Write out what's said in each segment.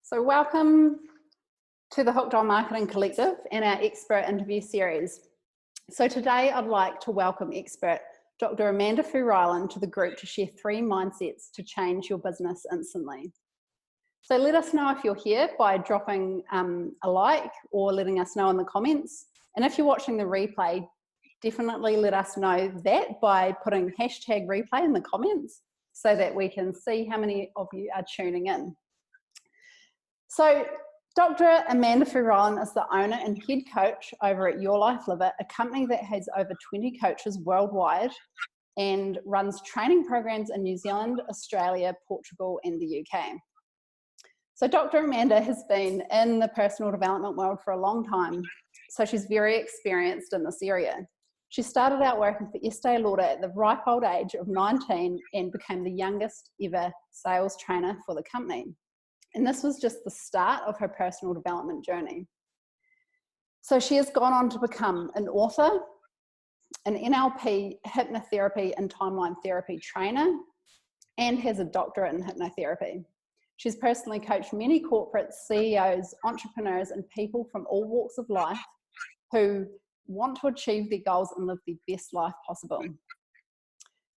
So welcome to the Hooked on Marketing Collective and our expert interview series. So today I'd like to welcome expert Dr. Amanda Foo-Ryland to the group to share 3 mindsets to change your business instantly. So let us know if you're here by dropping a like or letting us know in the comments. And if you're watching the replay, definitely let us know that by putting hashtag replay in the comments so that we can see how many of you are tuning in. So Dr. Amanda Foo-Ryland is the owner and head coach over at Your Life Live It, a company that has over 20 coaches worldwide and runs training programs in New Zealand, Australia, Portugal, and the UK. So Dr. Amanda has been in the personal development world for a long time, so she's very experienced in this area. She started out working for Estee Lauder at the ripe old age of 19 and became the youngest ever sales trainer for the company. And this was just the start of her personal development journey. So she has gone on to become an author, an NLP, Hypnotherapy and TimeLine Therapy trainer, and has a doctorate in hypnotherapy. She's personally coached many corporates, CEOs, entrepreneurs, and people from all walks of life who want to achieve their goals and live the best life possible.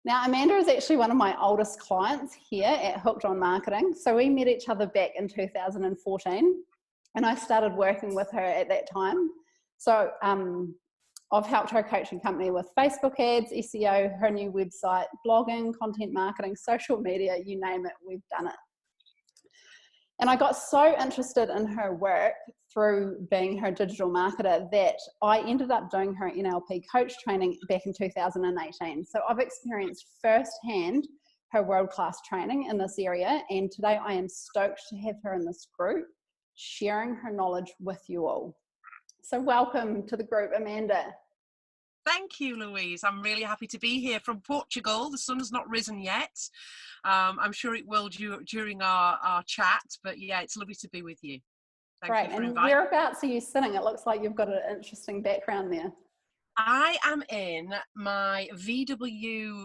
Now, Amanda is actually one of my oldest clients here at Hooked on Marketing. So we met each other back in 2014 and I started working with her at that time. So I've helped her coaching company with Facebook ads, SEO, her new website, blogging, content marketing, social media, you name it, we've done it. And I got so interested in her work through being her digital marketer that I ended up doing her NLP coach training back in 2018. So I've experienced firsthand her world-class training in this area. And today I am stoked to have her in this group, sharing her knowledge with you all. So welcome to the group, Amanda. Thank you, Louise. I'm really happy to be here from Portugal. The sun's not risen yet. I'm sure it will during our chat, but yeah, it's lovely to be with you. Great. And whereabouts are you sitting? It looks like you've got an interesting background there. I am in my VW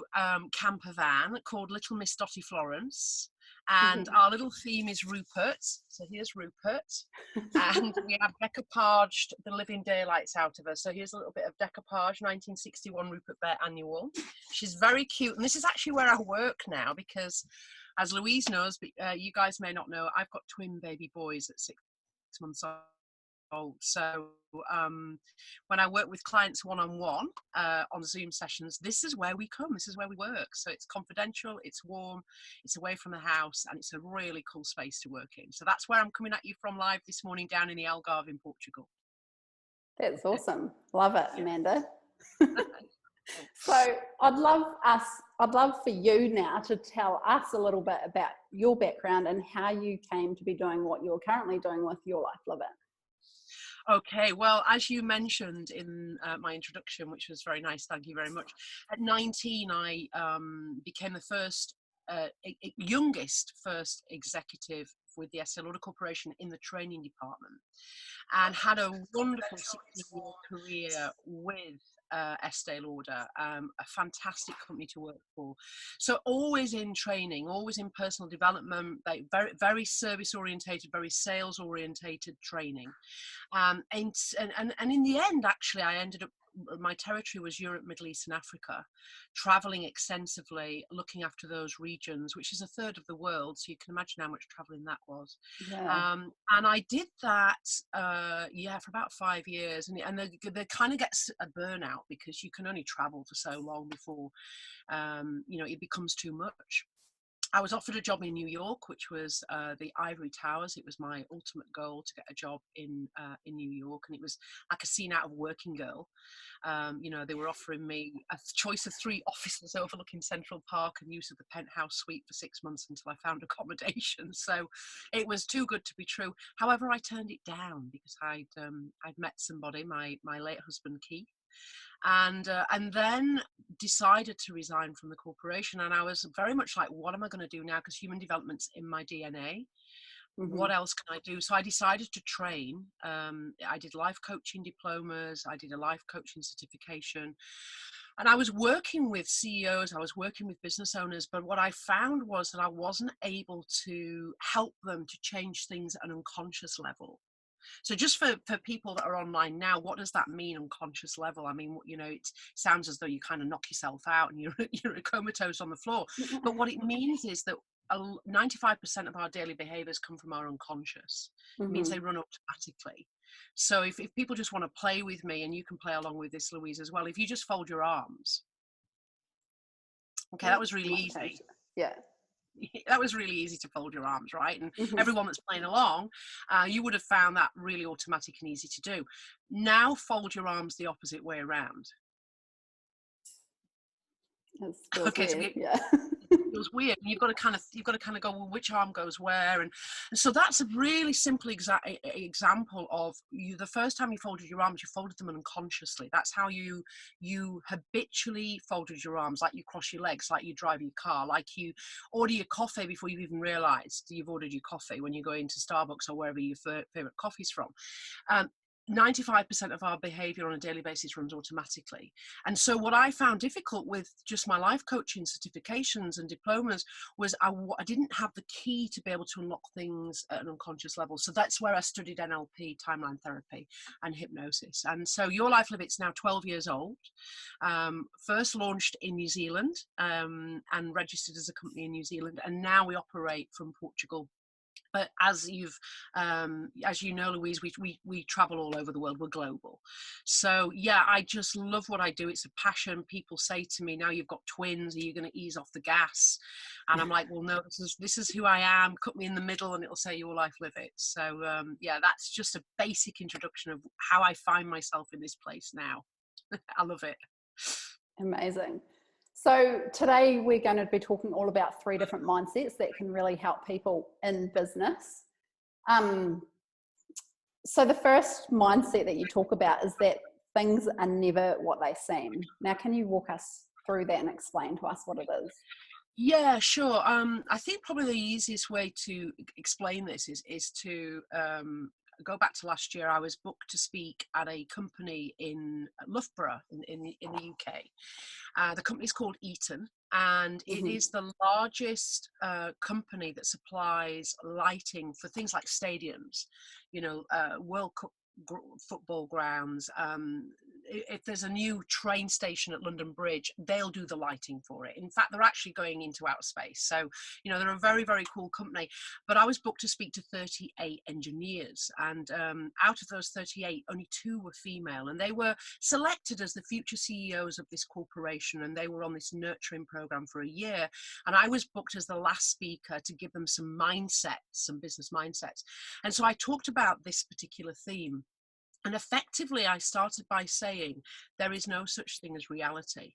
camper van called Little Miss Dottie Florence. And our little theme is Rupert. So here's Rupert. And we have decoupaged the living daylights out of her. So here's a little bit of decoupage, 1961 Rupert Bear Annual. She's very cute. And this is actually where I work now because, as Louise knows, but you guys may not know, I've got twin baby boys at 6 months old. So when I work with clients one-on-one on Zoom sessions, this is where we come, this is where we work. So it's confidential, it's warm, it's away from the house, and it's a really cool space to work in. So that's where I'm coming at you from live this morning down in the Algarve in Portugal. That's awesome. Love it, Amanda. So I'd love for you now to tell us a little bit about your background and how you came to be doing what you're currently doing with Your Life Live It. Okay, well, as you mentioned in my introduction, which was very nice, thank you very much. At 19, I became the youngest first executive with the Estee Lauder Corporation in the training department, and had a wonderful 16-year career with Estee Lauder, a fantastic company to work for. So always in training, always in personal development, very, very service orientated, very sales orientated training. And in the end, actually, I ended up, my territory was Europe, Middle East and Africa, traveling extensively, looking after those regions, which is a third of the world. So you can imagine how much traveling that was. Yeah. And I did that, for about 5 years. And there kind of gets a burnout because you can only travel for so long before, it becomes too much. I was offered a job in New York, which was the Ivory Towers. It was my ultimate goal to get a job in New York, and it was like a scene out of Working Girl. They were offering me a choice of 3 offices overlooking Central Park and use of the penthouse suite for 6 months until I found accommodation. So it was too good to be true. However, I turned it down because I'd met somebody, my late husband Keith. And then decided to resign from the corporation. And I was very much like, what am I going to do now? Because human development's in my DNA. Mm-hmm. What else can I do? So I decided to train. I did life coaching diplomas. I did a life coaching certification. And I was working with CEOs, I was working with business owners, but what I found was that I wasn't able to help them to change things at an unconscious level. So just for people that are online now, what does that mean, unconscious level? I mean, you know, it sounds as though you kind of knock yourself out and you're comatose on the floor. But what it means is that 95% of our daily behaviors come from our unconscious. It means Mm-hmm. they run automatically. So if people just want to play with me, and you can play along with this, Louise, as well, if you just fold your arms. Okay, that was really easy. Yeah. That was really easy to fold your arms, right? And Mm-hmm. everyone that's playing along, you would have found that really automatic and easy to do. Now fold your arms the opposite way around. It feels Okay, so weird. Yeah. it feels weird. You've got to kind of go, well, which arm goes where, and so that's a really simple example of you. The first time you folded your arms, you folded them unconsciously. That's how you habitually folded your arms, like you cross your legs, like you drive your car, like you order your coffee before you've even realised you've ordered your coffee when you go into Starbucks or wherever your favourite coffee's from. 95% of our behavior on a daily basis runs automatically. And so what I found difficult with just my life coaching certifications and diplomas was I didn't have the key to be able to unlock things at an unconscious level. So that's where I studied NLP, TimeLine Therapy, and hypnosis. And so Your Life Live It's now 12 years old. First launched in New Zealand and registered as a company in New Zealand. And now we operate from Portugal. But as you know, Louise, we travel all over the world. We're global. So yeah, I just love what I do. It's a passion. People say to me, now you've got twins, are you going to ease off the gas? And I'm like, well, no, this is who I am. Cut me in the middle and it'll say Your Life Live It. So yeah, that's just a basic introduction of how I find myself in this place now. I love it. Amazing. So today we're going to be talking all about 3 different mindsets that can really help people in business. So the first mindset that you talk about is that things are never what they seem. Now, can you walk us through that and explain to us what it is? Yeah, sure. I think probably the easiest way to explain this is to go back to last year. I was booked to speak at a company in Loughborough in the UK. The company's called Eaton, and it is the largest company that supplies lighting for things like stadiums, you know, World Cup football grounds. If there's a new train station at London Bridge, they'll do the lighting for it. In fact, they're actually going into outer space. So, you know, they're a very, very cool company. But I was booked to speak to 38 engineers. And out of those 38, only 2 were female. And they were selected as the future CEOs of this corporation. And they were on this nurturing program for a year. And I was booked as the last speaker to give them some mindsets, some business mindsets. And so I talked about this particular theme. And effectively, I started by saying there is no such thing as reality.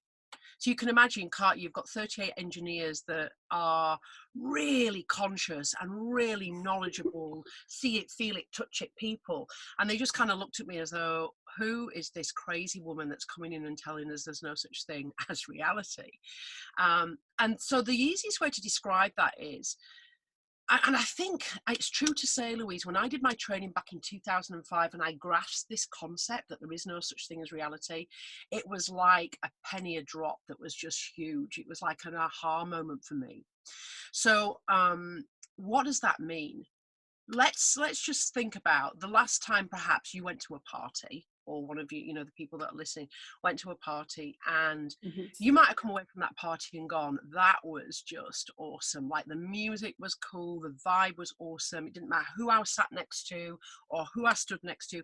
So you can imagine, you've got 38 engineers that are really conscious and really knowledgeable, see it, feel it, touch it people. And they just kind of looked at me as though, who is this crazy woman that's coming in and telling us there's no such thing as reality? And so the easiest way to describe that is, and I think it's true to say, Louise, when I did my training back in 2005 and I grasped this concept that there is no such thing as reality, it was like a penny a drop that was just huge. It was like an aha moment for me. So what does that mean? Let's just think about the last time perhaps you went to a party, or one of you, you know, the people that are listening went to a party, and you might have come away from that party and gone, that was just awesome. Like the music was cool, the vibe was awesome. It didn't matter who I was sat next to or who I stood next to.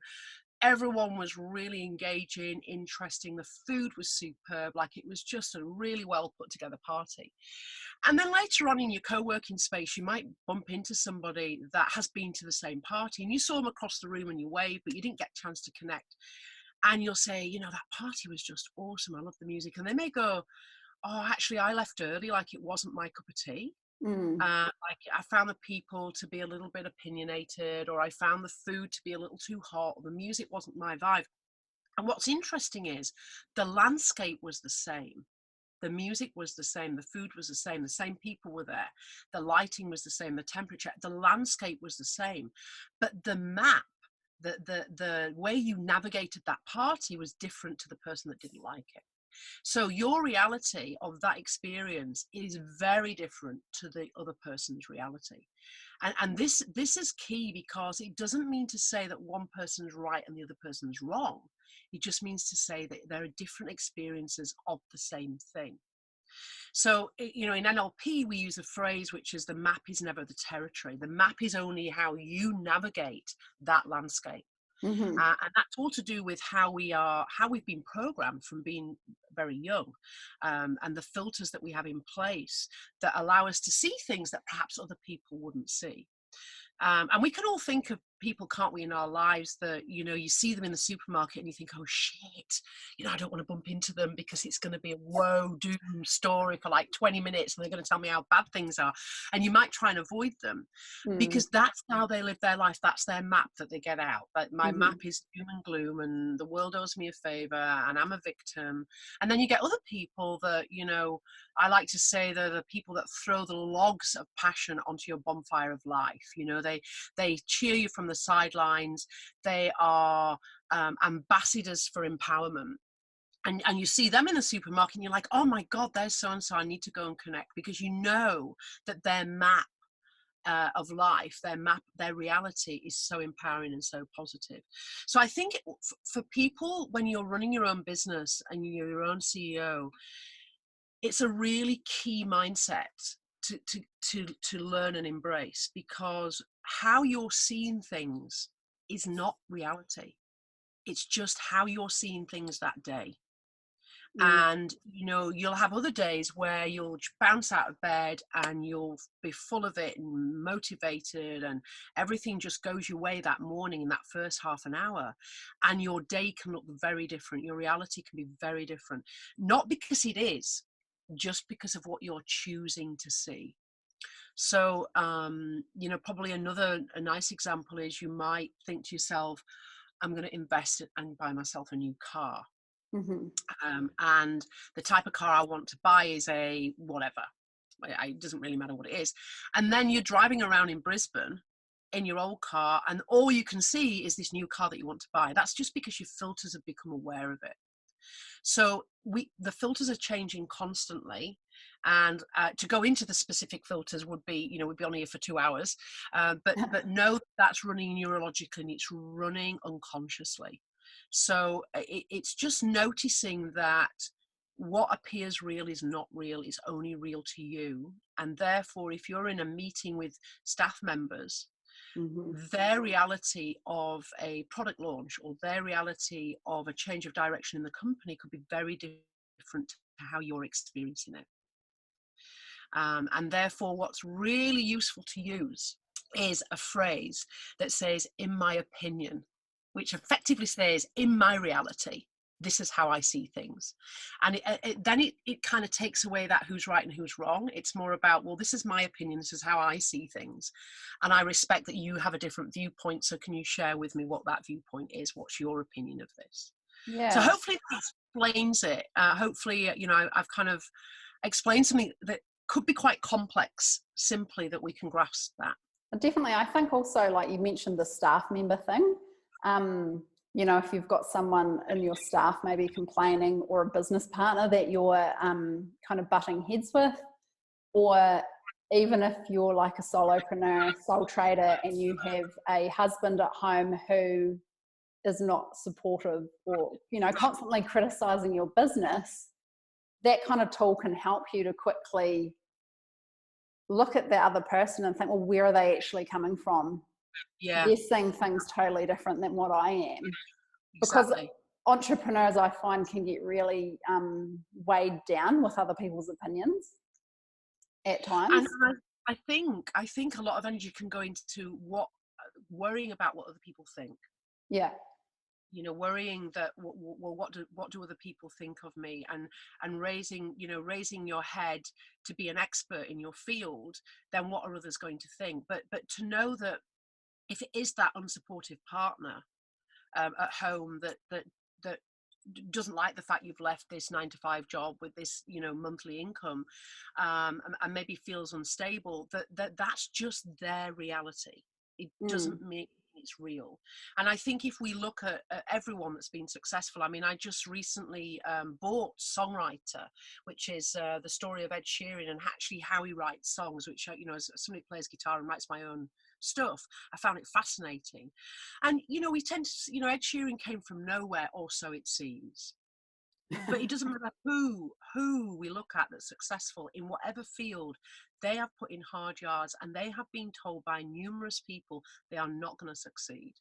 Everyone was really engaging, interesting. The food was superb. Like it was just a really well put together party. And then later on in your co-working space, you might bump into somebody that has been to the same party, and you saw them across the room and you waved, but you didn't get a chance to connect. And you'll say, you know, that party was just awesome. I love the music. And they may go, oh, actually, I left early. Like it wasn't my cup of tea. Like I found the people to be a little bit opinionated, or I found the food to be a little too hot, or the music wasn't my vibe. And what's interesting is the landscape was the same. The music was the same, the food was the same people were there, the lighting was the same, the temperature, the landscape was the same, but the map, the way you navigated that party was different to the person that didn't like it. So your reality of that experience is very different to the other person's reality. And this is key, because it doesn't mean to say that one person's right and the other person's wrong. It just means to say that there are different experiences of the same thing. So, you know, in NLP, we use a phrase which is the map is never the territory. The map is only how you navigate that landscape. Mm-hmm. And that's all to do with how we've been programmed from being very young, and the filters that we have in place that allow us to see things that perhaps other people wouldn't see. And we can all think of people, can't we, in our lives that, you know, you see them in the supermarket and you think, oh shit, you know, I don't want to bump into them because it's going to be a woe doom story for like 20 minutes and they're going to tell me how bad things are. And you might try and avoid them because that's how they live their life. That's their map that they get out. But my map is doom and gloom and the world owes me a favor and I'm a victim. And then you get other people that, you know, I like to say they're the people that throw the logs of passion onto your bonfire of life. You know, they cheer you from the sidelines. They are ambassadors for empowerment. And you see them in the supermarket and you're like, oh my God, there's so-and-so, I need to go and connect, because you know that their map of life, their reality is so empowering and so positive. So I think for people, when you're running your own business and you're your own CEO, it's a really key mindset to learn and embrace, because how you're seeing things is not reality. It's just how you're seeing things that day. And, you know, you'll have other days where you'll bounce out of bed and you'll be full of it and motivated and everything just goes your way that morning in that first half an hour. And your day can look very different. Your reality can be very different. Not because it is, just because of what you're choosing to see. So, you know, probably a nice example is you might think to yourself, I'm going to invest and buy myself a new car. And the type of car I want to buy is a whatever. It doesn't really matter what it is. And then you're driving around in Brisbane in your old car and all you can see is this new car that you want to buy. That's just because your filters have become aware of it. So the filters are changing constantly, and to go into the specific filters would be, you know, we'd be on here for 2 hours, but know that's running neurologically and it's running unconsciously. So it's just noticing that what appears real is not real, it's only real to you. And therefore, if you're in a meeting with staff members, their reality of a product launch or their reality of a change of direction in the company could be very different to how you're experiencing it. And therefore, what's really useful to use is a phrase that says, in my opinion, which effectively says, in my reality, this is how I see things. And then it kind of takes away that who's right and who's wrong. It's more about, well, this is my opinion. This is how I see things. And I respect that you have a different viewpoint. So can you share with me what that viewpoint is? What's your opinion of this? Yeah. So hopefully that explains it. Hopefully, you know, I've kind of explained something that could be quite complex, simply that we can grasp that. Definitely. I think also, like you mentioned, the staff member thing. You know, if you've got someone in your staff maybe complaining, or a business partner that you're kind of butting heads with, or even if you're like a solopreneur, sole trader, and you have a husband at home who is not supportive, or, you know, constantly criticizing your business, that kind of tool can help you to quickly look at the other person and think, well, where are they actually coming from? Yeah. They're seeing things totally different than what I am. Exactly. Because entrepreneurs, I find, can get really weighed down with other people's opinions at times. And I think a lot of energy can go into worrying about what other people think. Yeah. You know, worrying that, well, what do other people think of me, and raising your head to be an expert in your field. Then what are others going to think? But to know that if it is that unsupportive partner at home that doesn't like the fact you've left this 9-to-5 job with this, you know, monthly income, and maybe feels unstable, that's just their reality. It doesn't mean it's real. And I think if we look at everyone that's been successful, I mean, I just recently bought Songwriter, which is the story of Ed Sheeran and actually how he writes songs, which, you know, as somebody who plays guitar and writes my own stuff, I found it fascinating. And, you know, we tend to, you know, Ed Sheeran came from nowhere, or so it seems. But it doesn't matter who we look at that's successful in whatever field. They have put in hard yards, and they have been told by numerous people they are not going to succeed.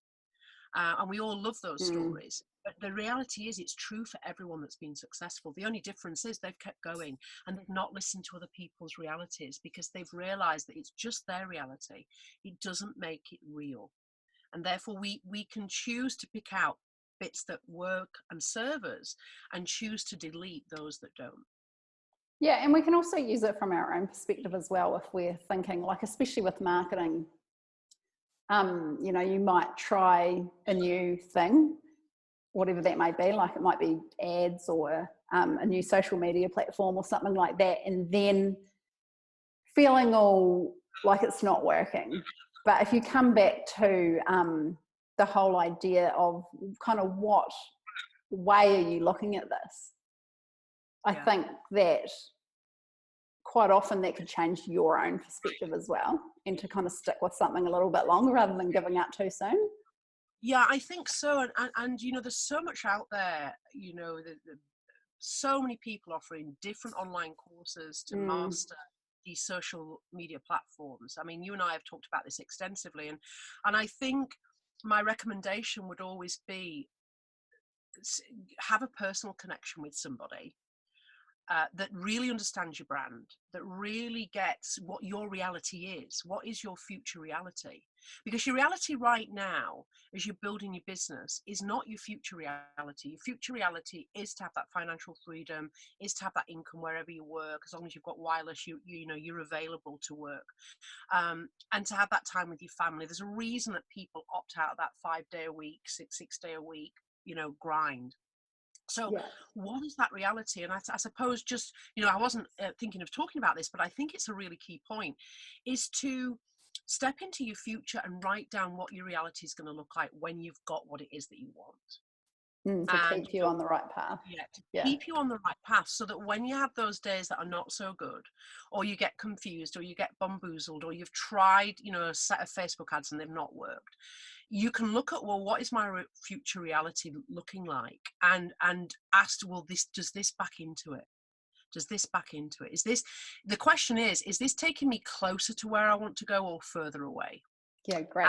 And we all love those stories. But the reality is, it's true for everyone that's been successful. The only difference is they've kept going, and they've not listened to other people's realities, because they've realized that it's just their reality. It doesn't make it real. And therefore we can choose to pick out bits that work and serve us, and choose to delete those that don't. Yeah, and we can also use it from our own perspective as well, if we're thinking, like, especially with marketing, you know, you might try a new thing, whatever that may be, like it might be ads or a new social media platform or something like that, and then feeling all like it's not working. But if you come back to the whole idea of kind of what way are you looking at this, I think that quite often that could change your own perspective as well, and to kind of stick with something a little bit longer rather than giving up too soon. Yeah, I think so. And you know, there's so much out there, you know, so many people offering different online courses to master these social media platforms. I mean, you and I have talked about this extensively, and I think my recommendation would always be, have a personal connection with somebody that really understands your brand, that really gets what your reality is. What is your future reality? Because your reality right now, as you're building your business, is not your future reality. Your future reality is to have that financial freedom, is to have that income wherever you work. As long as you've got wireless, you know, you're available to work, and to have that time with your family. There's a reason that people opt out of that 5-day a week, six day a week, you know, grind. So what is that reality? And I suppose, just, you know, I wasn't thinking of talking about this, but I think it's a really key point, is to step into your future and write down what your reality is going to look like when you've got what it is that you want. To keep you on the right path. Keep you on the right path, so that when you have those days that are not so good, or you get confused, or you get bamboozled, or you've tried, you know, a set of Facebook ads and they've not worked, you can look at, well, what is my future reality looking like, and ask, well, does this back into it? Does this back into it? Is this, the question is this taking me closer to where I want to go, or further away? Yeah, great.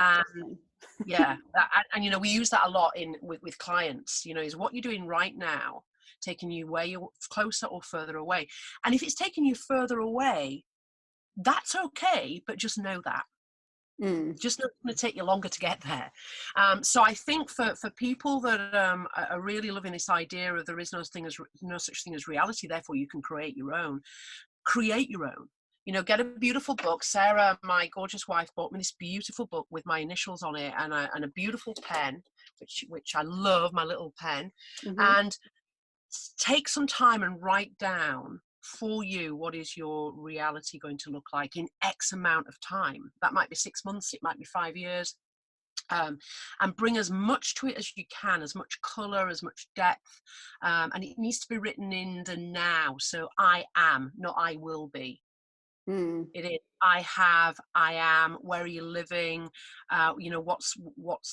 And you know, we use that a lot with clients. You know, is what you're doing right now taking you where you're closer or further away? And if it's taking you further away, that's okay, but just know that. Just know it's going to take you longer to get there. So I think for people that are really loving this idea of there is no such thing as reality, therefore you can create your own. Create your own. You know, get a beautiful book. Sarah, my gorgeous wife, bought me this beautiful book with my initials on it, and a beautiful pen, which I love, my little pen. And take some time and write down for you, what is your reality going to look like in X amount of time? That might be 6 months, it might be 5 years. And bring as much to it as you can, as much color, as much depth. And it needs to be written in the now. So I am, not I will be. It is I have, I am. Where are you living? You know, what's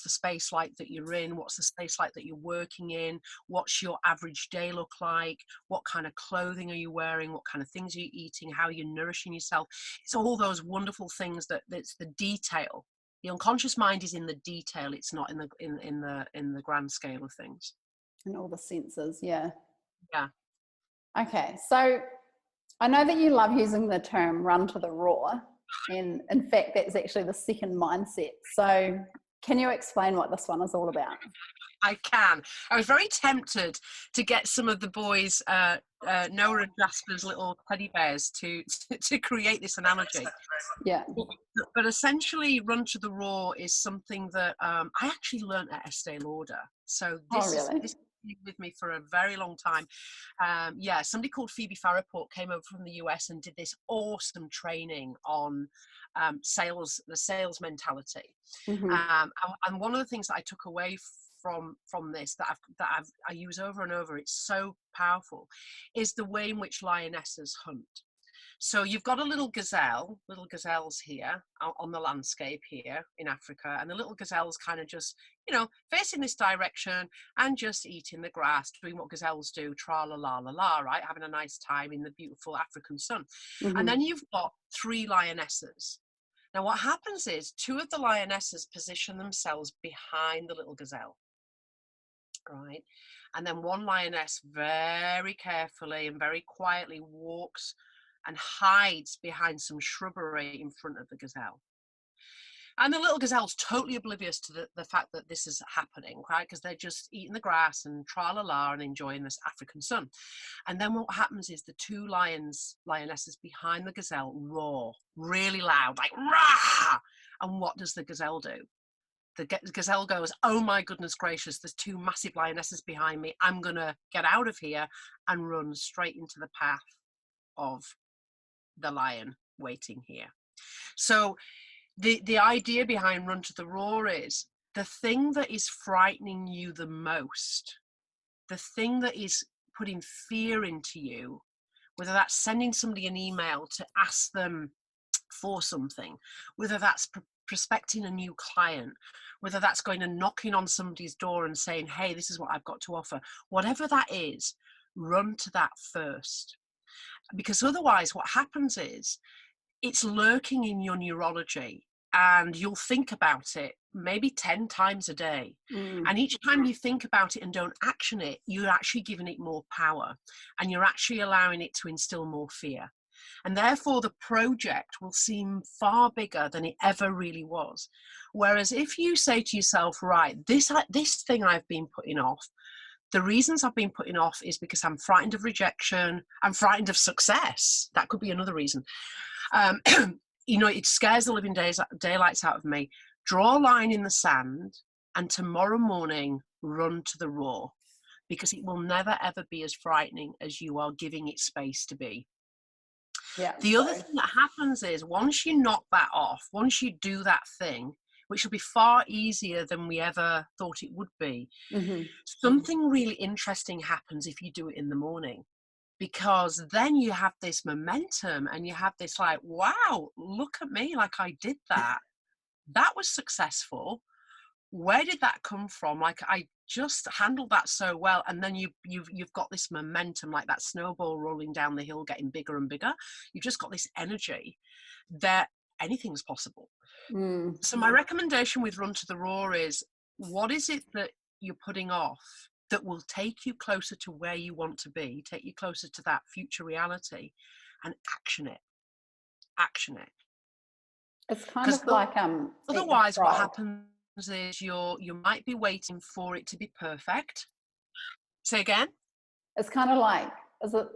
the space like that you're in? What's the space like that you're working in? What's your average day look like? What kind of clothing are you wearing? What kind of things are you eating? How are you nourishing yourself? It's all those wonderful things that's the detail. The unconscious mind is in the detail. It's not in the grand scale of things. And all the senses, yeah. Okay, so I know that you love using the term run to the raw, and in fact that's actually the second mindset. So can you explain what this one is all about? I can. I was very tempted to get some of the boys, Noah and Jasper's little teddy bears, to create this analogy. Yeah. But essentially, run to the raw is something that I actually learned at Estee Lauder. So this with me for a very long time. Somebody called Phoebe Farraport came over from the US and did this awesome training on the sales mentality. Mm-hmm. And one of the things that I took away from this that I use over and over, it's so powerful, is the way in which lionesses hunt. So you've got little gazelles here on the landscape here in Africa, and the little gazelles kind of just, facing this direction and just eating the grass, doing what gazelles do, tra la la la la, right? Having a nice time in the beautiful African sun. Mm-hmm. And then you've got 3 lionesses. Now what happens is 2 of the lionesses position themselves behind the little gazelle, right? And then one lioness very carefully and very quietly walks and hides behind some shrubbery in front of the gazelle. And the little gazelle's totally oblivious to the fact that this is happening, right? Because they're just eating the grass and tra-la-la and enjoying this African sun. And then what happens is the 2 lionesses behind the gazelle roar really loud, like rah! And what does the gazelle do? The gazelle goes, oh my goodness gracious, there's 2 massive lionesses behind me. I'm going to get out of here, and run straight into the path of the lion waiting here. So the idea behind Run to the Roar is the thing that is frightening you the most, the thing that is putting fear into you, whether that's sending somebody an email to ask them for something, whether that's prospecting a new client, whether that's going and knocking on somebody's door and saying, hey, this is what I've got to offer, whatever that is, run to that first. Because otherwise what happens is it's lurking in your neurology, and you'll think about it maybe 10 times a day. And each time you think about it and don't action it, you're actually giving it more power, and you're actually allowing it to instill more fear. And therefore the project will seem far bigger than it ever really was. Whereas if you say to yourself, right, this thing I've been putting off, the reasons I've been putting off is because I'm frightened of rejection. I'm frightened of success. That could be another reason. It scares the living daylights out of me. Draw a line in the sand, and tomorrow morning, run to the roar, because it will never, ever be as frightening as you are giving it space to be. Yeah. The other thing that happens is once you knock that off, once you do that thing, which will be far easier than we ever thought it would be, something really interesting happens if you do it in the morning. Because then you have this momentum, and you have this like, wow, look at me, like I did that. That was successful. Where did that come from? Like I just handled that so well. And then you've got this momentum, like that snowball rolling down the hill, getting bigger and bigger. You've just got this energy that anything's possible. So my recommendation with Run to the Roar is, what is it that you're putting off that will take you closer to where you want to be, take you closer to that future reality, and action it. It's kind of like otherwise what happens is you might be waiting for it to be perfect. Say again? It's kind of like, is it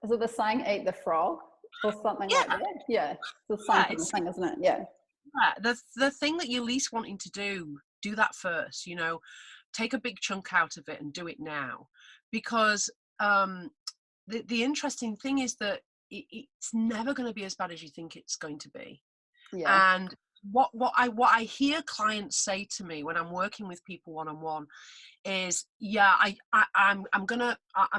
the saying eat the frog or something like that? Yeah, it's the same thing, isn't it? Yeah. The thing that you're least wanting to do that first. Take a big chunk out of it and do it now, because the interesting thing is that it's never going to be as bad as you think it's going to be. Yeah. And what I hear clients say to me when I'm working with people one-on-one is, I'm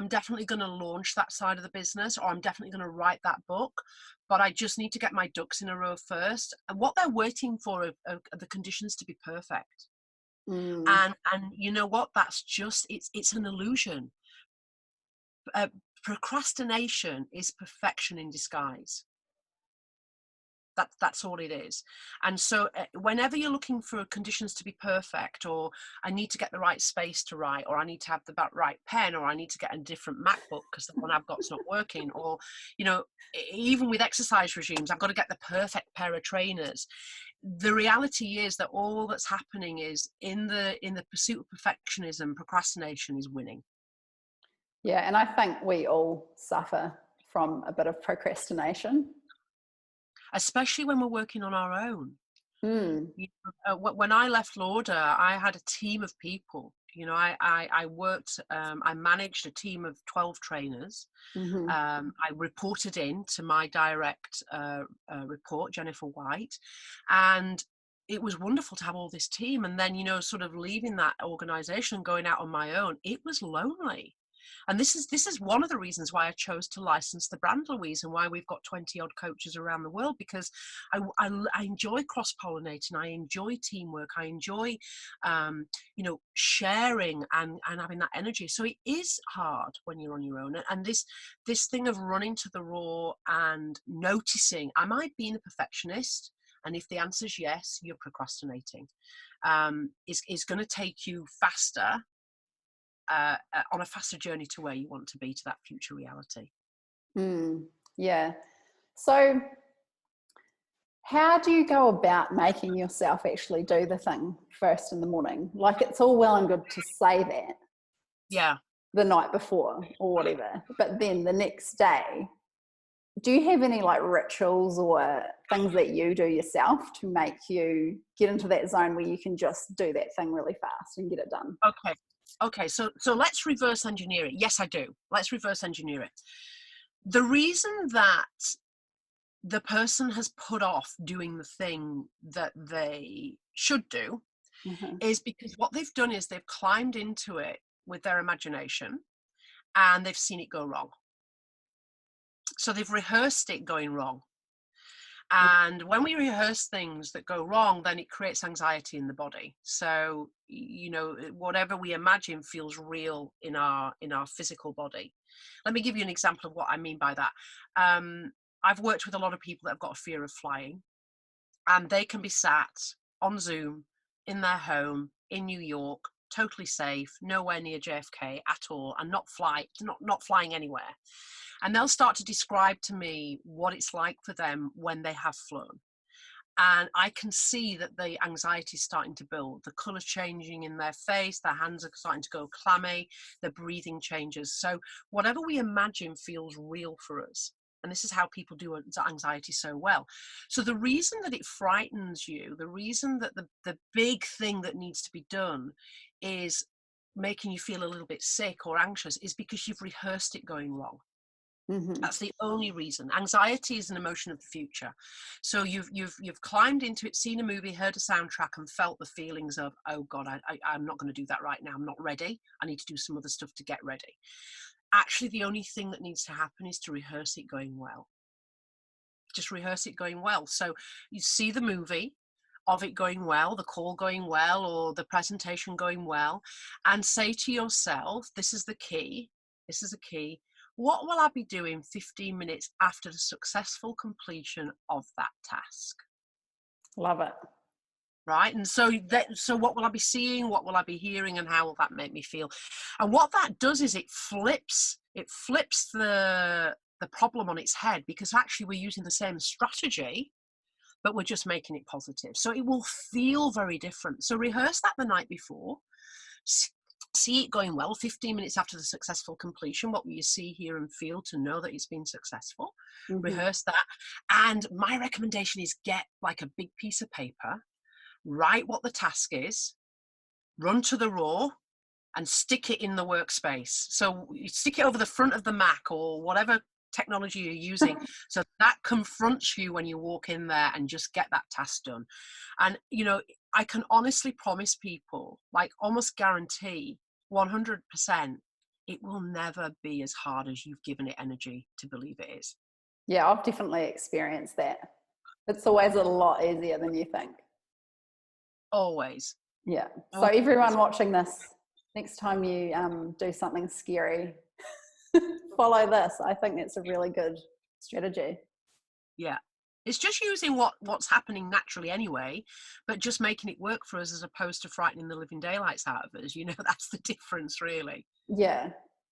definitely going to launch that side of the business, or I'm definitely going to write that book, but I just need to get my ducks in a row first. And what they're waiting for are the conditions to be perfect. And you know what? That's just it's an illusion. Procrastination is perfection in disguise. That's all it is. And so whenever you're looking for conditions to be perfect, or I need to get the right space to write, or I need to have the right pen, or I need to get a different MacBook because the one I've got's not working, or even with exercise regimes, I've got to get the perfect pair of trainers. The reality is that all that's happening is in the pursuit of perfectionism, procrastination is winning. Yeah, and I think we all suffer from a bit of procrastination. Especially when we're working on our own. When I left Lauder, I had a team of people I worked, I managed a team of 12 trainers. Mm-hmm. I reported in to my direct report, Jennifer White, and it was wonderful to have all this team. And then, sort of leaving that organization and going out on my own, it was lonely. And this is one of the reasons why I chose to license the brand, Louise, and why we've got 20 odd coaches around the world, because I enjoy cross-pollinating. I enjoy teamwork. I enjoy, sharing and having that energy. So it is hard when you're on your own. And this thing of running to the raw and noticing, am I being a perfectionist? And if the answer is yes, you're procrastinating. Is going to take you faster, on a faster journey to where you want to be, to that future reality. Yeah. So how do you go about making yourself actually do the thing first in the morning? Like, it's all well and good to say that. Yeah. The night before or whatever, but then the next day, do you have any like rituals or things that you do yourself to make you get into that zone where you can just do that thing really fast and get it done? Okay, so let's reverse engineer it. Yes, I do. Let's reverse engineer it. The reason that the person has put off doing the thing that they should do is because what they've done is they've climbed into it with their imagination and they've seen it go wrong. So they've rehearsed it going wrong. And when we rehearse things that go wrong, then it creates anxiety in the body. So, whatever we imagine feels real in our physical body. Let me give you an example of what I mean by that. I've worked with a lot of people that have got a fear of flying, and they can be sat on Zoom in their home in New York, totally safe, nowhere near JFK at all, and not flying anywhere. And they'll start to describe to me what it's like for them when they have flown. And I can see that the anxiety is starting to build, the colour changing in their face, their hands are starting to go clammy, their breathing changes. So whatever we imagine feels real for us. And this is how people do anxiety so well. So the reason that it frightens you, the reason that the big thing that needs to be done is making you feel a little bit sick or anxious is because you've rehearsed it going wrong. That's the only reason. Anxiety is an emotion of the future. So you've climbed into it, seen a movie, heard a soundtrack, and felt the feelings of, oh God, I'm not going to do that right now. I'm not ready. I need to do some other stuff to get ready. Actually, the only thing that needs to happen is to rehearse it going well. Just rehearse it going well. So you see the movie of it going well, the call going well, or the presentation going well, and say to yourself, this is the key. What will I be doing 15 minutes after the successful completion of that task? Love it. Right. And so what will I be seeing? What will I be hearing? And how will that make me feel? And what that does is it flips the problem on its head, because actually we're using the same strategy, but we're just making it positive. So it will feel very different. So rehearse that the night before. See it going well 15 minutes after the successful completion. What will you see, hear, and feel to know that it's been successful? Rehearse that. And my recommendation is get like a big piece of paper, write what the task is, run to the raw, and stick it in the workspace. So you stick it over the front of the Mac or whatever technology you're using, so that confronts you when you walk in there, and just get that task done. And I can honestly promise people, like almost guarantee 100%, it will never be as hard as you've given it energy to believe it is. Yeah, I've definitely experienced that. It's always a lot easier than you think. Always. Yeah. So everyone watching this, next time you do something scary, follow this. I think that's a really good strategy. Yeah. It's just using what's happening naturally anyway, but just making it work for us as opposed to frightening the living daylights out of us. That's the difference, really. Yeah.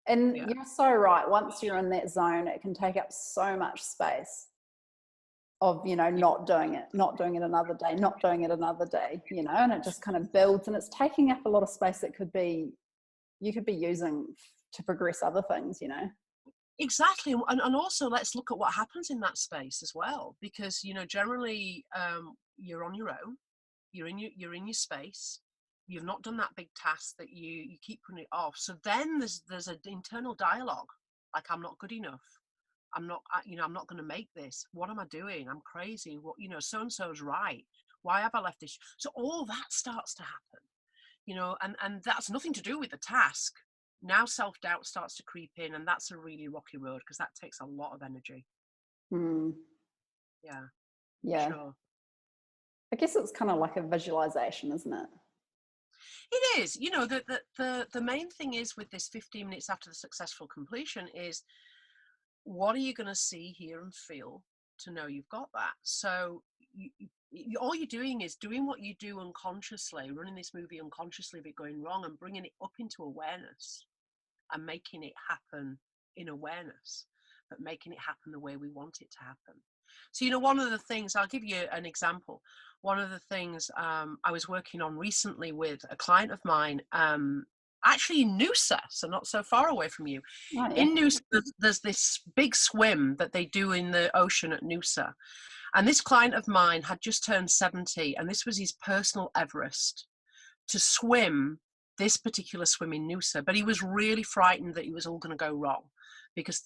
And you're so right. Once you're in that zone, it can take up so much space of, not doing it another day, and it just kind of builds, and it's taking up a lot of space that you could be using to progress other things, Exactly. And also let's look at what happens in that space as well, because generally you're on your own, you're in your space, You've not done that big task that you keep putting it off. So then there's an internal dialogue, like, I'm not good enough. I'm not going to make this. What am I doing? I'm crazy. What, so and so's right. Why have I left this? So all that starts to happen, and that's nothing to do with the task. Now self-doubt starts to creep in, and that's a really rocky road, because that takes a lot of energy. Yeah, sure. I guess it's kind of like a visualization, isn't it? It is. The main thing is, with this 15 minutes after the successful completion, is what are you going to see, hear and feel to know you've got that? So all you're doing is doing what you do unconsciously, running this movie unconsciously of it going wrong, and bringing it up into awareness and making it happen in awareness, but making it happen the way we want it to happen. So, one of the things, I'll give you an example. One of the things I was working on recently with a client of mine, actually in Noosa, so not so far away from you. Oh, yeah. In Noosa, there's this big swim that they do in the ocean at Noosa. And this client of mine had just turned 70, and this was his personal Everest, to swim this particular swim in Noosa. But he was really frightened that it was all going to go wrong, because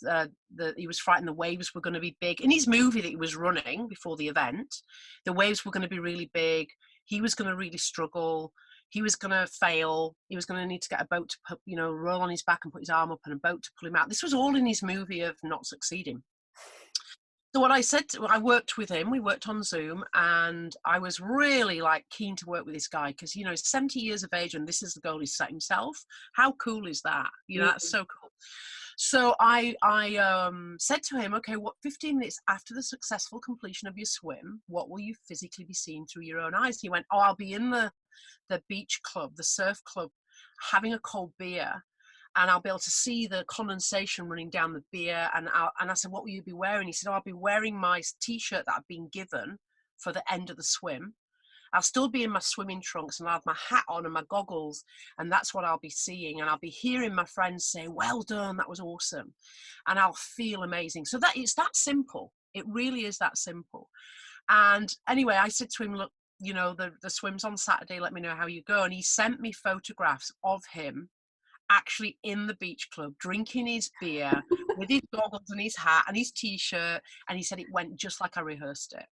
he was frightened the waves were going to be big. In his movie that he was running before the event, the waves were going to be really big. He was going to really struggle. He was going to fail. He was going to need to get a boat to roll on his back and put his arm up, and a boat to pull him out. This was all in his movie of not succeeding. So what I said, I worked with him, we worked on Zoom, and I was really keen to work with this guy, because, he's 70 years of age and this is the goal he's set himself. How cool is that? That's so cool. So I said to him, okay, what 15 minutes after the successful completion of your swim, what will you physically be seeing through your own eyes? He went, I'll be in the beach club, the surf club, having a cold beer, and I'll be able to see the condensation running down the beer. And I said, what will you be wearing? He said, I'll be wearing my t-shirt that I've been given for the end of the swim. I'll still be in my swimming trunks, and I'll have my hat on and my goggles, and that's what I'll be seeing. And I'll be hearing my friends say, well done, that was awesome. And I'll feel amazing. So it's that simple. It really is that simple. And anyway, I said to him, look, the swim's on Saturday, let me know how you go. And he sent me photographs of him actually in the beach club, drinking his beer with his goggles and his hat and his t-shirt, and he said it went just like I rehearsed it.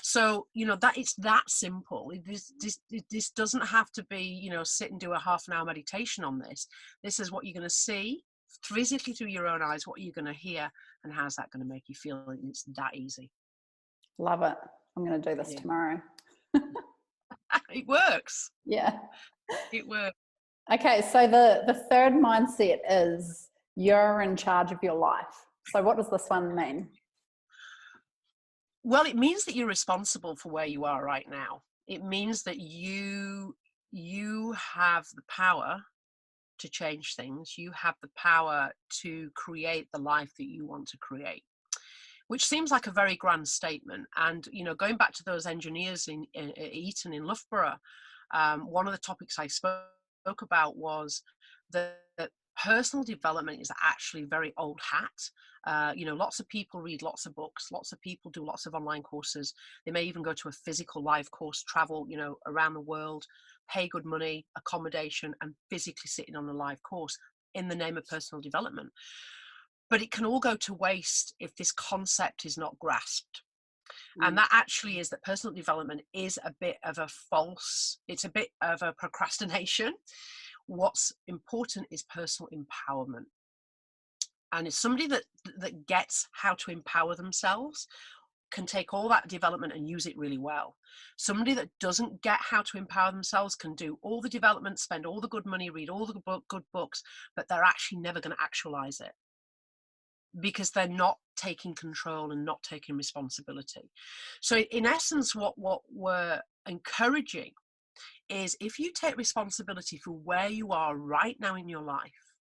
So that it's that simple. This doesn't have to be sit and do a half an hour meditation on this. This is what you're going to see physically through your own eyes, what you're going to hear, and how's that going to make you feel. It's that easy. Love it. I'm going to do this tomorrow. It works. Yeah, it works. Okay, so the third mindset is you're in charge of your life. So what does this one mean? Well, it means that you're responsible for where you are right now. It means that you have the power to change things. You have the power to create the life that you want to create, which seems like a very grand statement. And, going back to those engineers in Eton in Loughborough, one of the topics I spoke about was that personal development is actually very old hat. Lots of people read lots of books, lots of people do lots of online courses. They may even go to a physical live course, travel, around the world, pay good money, accommodation, and physically sitting on a live course in the name of personal development. But it can all go to waste if this concept is not grasped. And that actually is that personal development is a bit of a procrastination. What's important is personal empowerment. And it's somebody that gets how to empower themselves can take all that development and use it really well. Somebody that doesn't get how to empower themselves can do all the development, spend all the good money, read all the good books, but they're actually never going to actualize it, because they're not taking control and not taking responsibility. So in essence, what we're encouraging is, if you take responsibility for where you are right now in your life,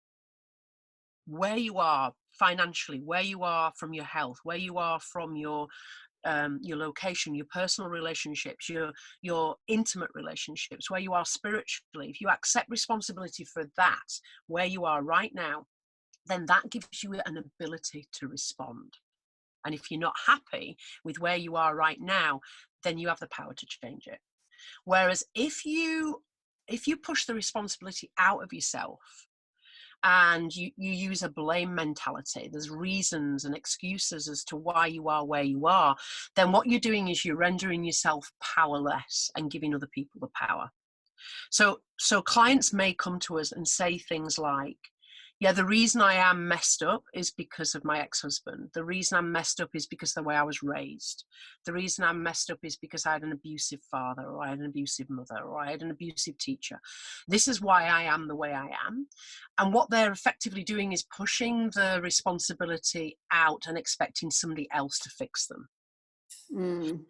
where you are financially, where you are from your health, where you are from your location, your personal relationships, your intimate relationships, where you are spiritually, if you accept responsibility for that, where you are right now, then that gives you an ability to respond. And if you're not happy with where you are right now, then you have the power to change it. Whereas if you if you push the responsibility out of yourself and you use a blame mentality, there's reasons and excuses as to why you are where you are, then what you're doing is you're rendering yourself powerless and giving other people the power. So clients may come to us and say things like, yeah, the reason I am messed up is because of my ex-husband. The reason I'm messed up is because of the way I was raised. The reason I'm messed up is because I had an abusive father, or I had an abusive mother, or I had an abusive teacher. This is why I am the way I am. And what they're effectively doing is pushing the responsibility out and expecting somebody else to fix them. Mm.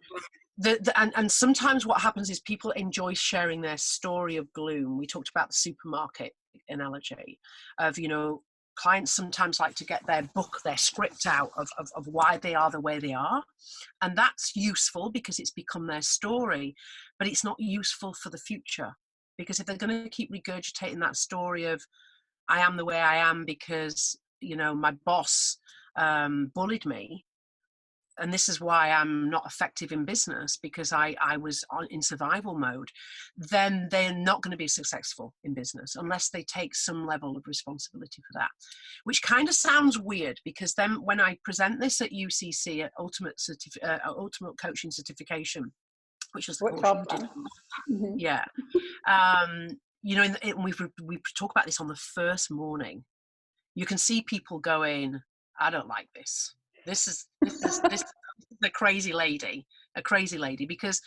And sometimes what happens is people enjoy sharing their story of gloom. We talked about the supermarket analogy of, you know, clients sometimes like to get their book, their script out of why they are the way they are. And that's useful because it's become their story, but it's not useful for the future. Because if they're going to keep regurgitating that story of, I am the way I am because, you know, my boss bullied me, and this is why I'm not effective in business because I was in survival mode, then they're not going to be successful in business unless they take some level of responsibility for that, which kind of sounds weird because then when I present this at UCC, at Ultimate Coaching Certification, which was the course you did. Mm-hmm. Yeah. You know, we talk about this on the first morning. You can see people going, I don't like this. This is a crazy lady, because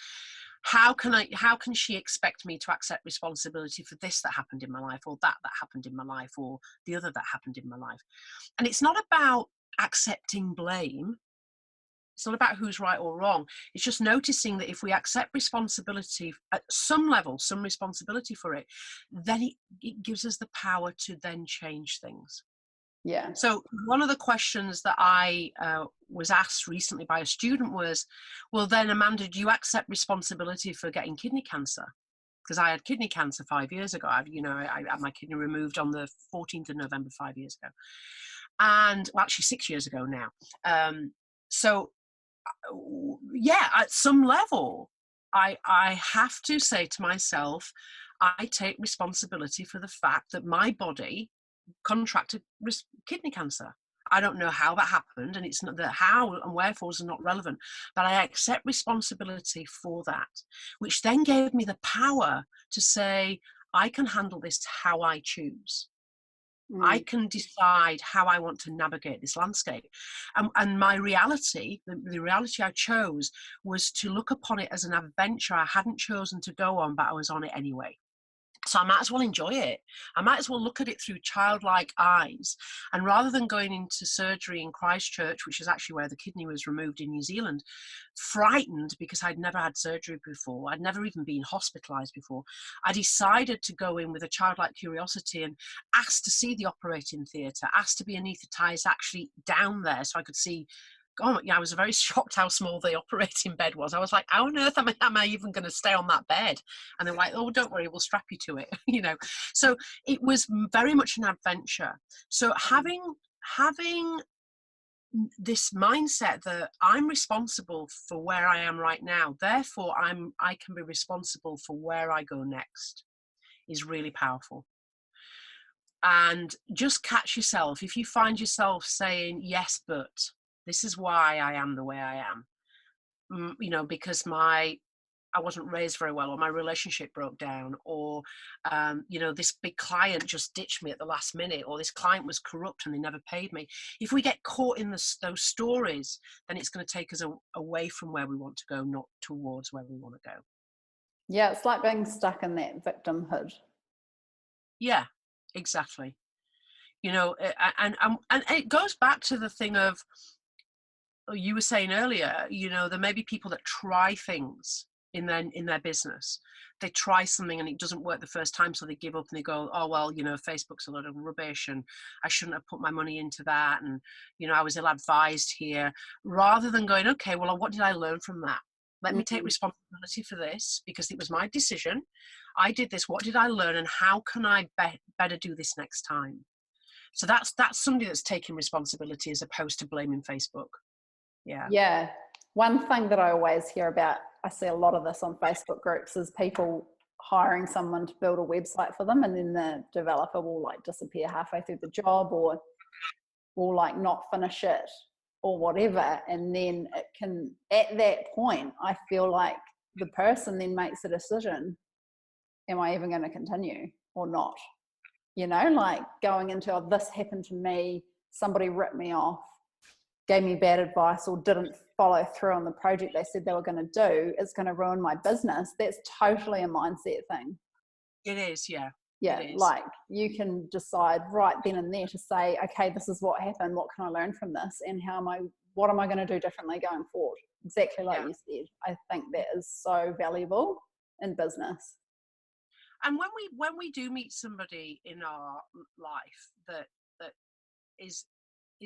how can she expect me to accept responsibility for this that happened in my life, or that happened in my life, or the other that happened in my life? And it's not about accepting blame. It's not about who's right or wrong. It's just noticing that if we accept responsibility at some level, some responsibility for it, then it gives us the power to then change things. Yeah. So one of the questions that I was asked recently by a student was, well, then Amanda, do you accept responsibility for getting kidney cancer? Because I had kidney cancer 5 years ago. I had my kidney removed on the 14th of November 5 years ago. And well, actually 6 years ago now. So yeah, at some level, I have to say to myself, I take responsibility for the fact that my body contracted kidney cancer. I don't know how that happened, and it's not the how and wherefores are not relevant, but I accept responsibility for that, which then gave me the power to say, I can handle this how I choose. I can decide how I want to navigate this landscape. And my reality, the reality I chose, was to look upon it as an adventure I hadn't chosen to go on, but I was on it anyway. So I might as well enjoy it. I might as well look at it through childlike eyes. And rather than going into surgery in Christchurch, which is actually where the kidney was removed in New Zealand, frightened because I'd never had surgery before, I'd never even been hospitalized before, I decided to go in with a childlike curiosity and asked to see the operating theatre, asked to be anaesthetized actually down there so I could see. Oh yeah, I was very shocked how small the operating bed was. I was like, how on earth am I even going to stay on that bed? And they're like, oh, don't worry, we'll strap you to it. You know, so it was very much an adventure. So having this mindset that I'm responsible for where I am right now, therefore I can be responsible for where I go next, is really powerful. And just catch yourself if you find yourself saying yes, but this is why I am the way I am, you know, because I wasn't raised very well, or my relationship broke down, or, you know, this big client just ditched me at the last minute, or this client was corrupt and they never paid me. If we get caught in those stories, then it's going to take us away from where we want to go, not towards where we want to go. Yeah, it's like being stuck in that victimhood. Yeah, exactly. You know, and it goes back to the thing of, you were saying earlier, you know, there may be people that try things in their business. They try something and it doesn't work the first time, so they give up and they go, oh well, you know, Facebook's a lot of rubbish and I shouldn't have put my money into that, and you know, I was ill-advised here, rather than going, okay, well, what did I learn from that? Let me take responsibility for this because it was my decision. I did this. What did I learn, and how can I better do this next time? So that's somebody that's taking responsibility as opposed to blaming Facebook. Yeah. One thing that I always hear about, I see a lot of this on Facebook groups, is people hiring someone to build a website for them, and then the developer will like disappear halfway through the job, or will like not finish it or whatever. And then it can, at that point, I feel like the person then makes a decision, am I even going to continue or not? You know, like going into, oh, this happened to me, somebody ripped me off, gave me bad advice, or didn't follow through on the project they said they were going to do, it's going to ruin my business. That's totally a mindset thing. It is, yeah. Yeah, It is. like you can decide right then and there to say, okay, this is what happened, what can I learn from this, and what am I going to do differently going forward? Exactly like you said. I think that is so valuable in business. And when we do meet somebody in our life that is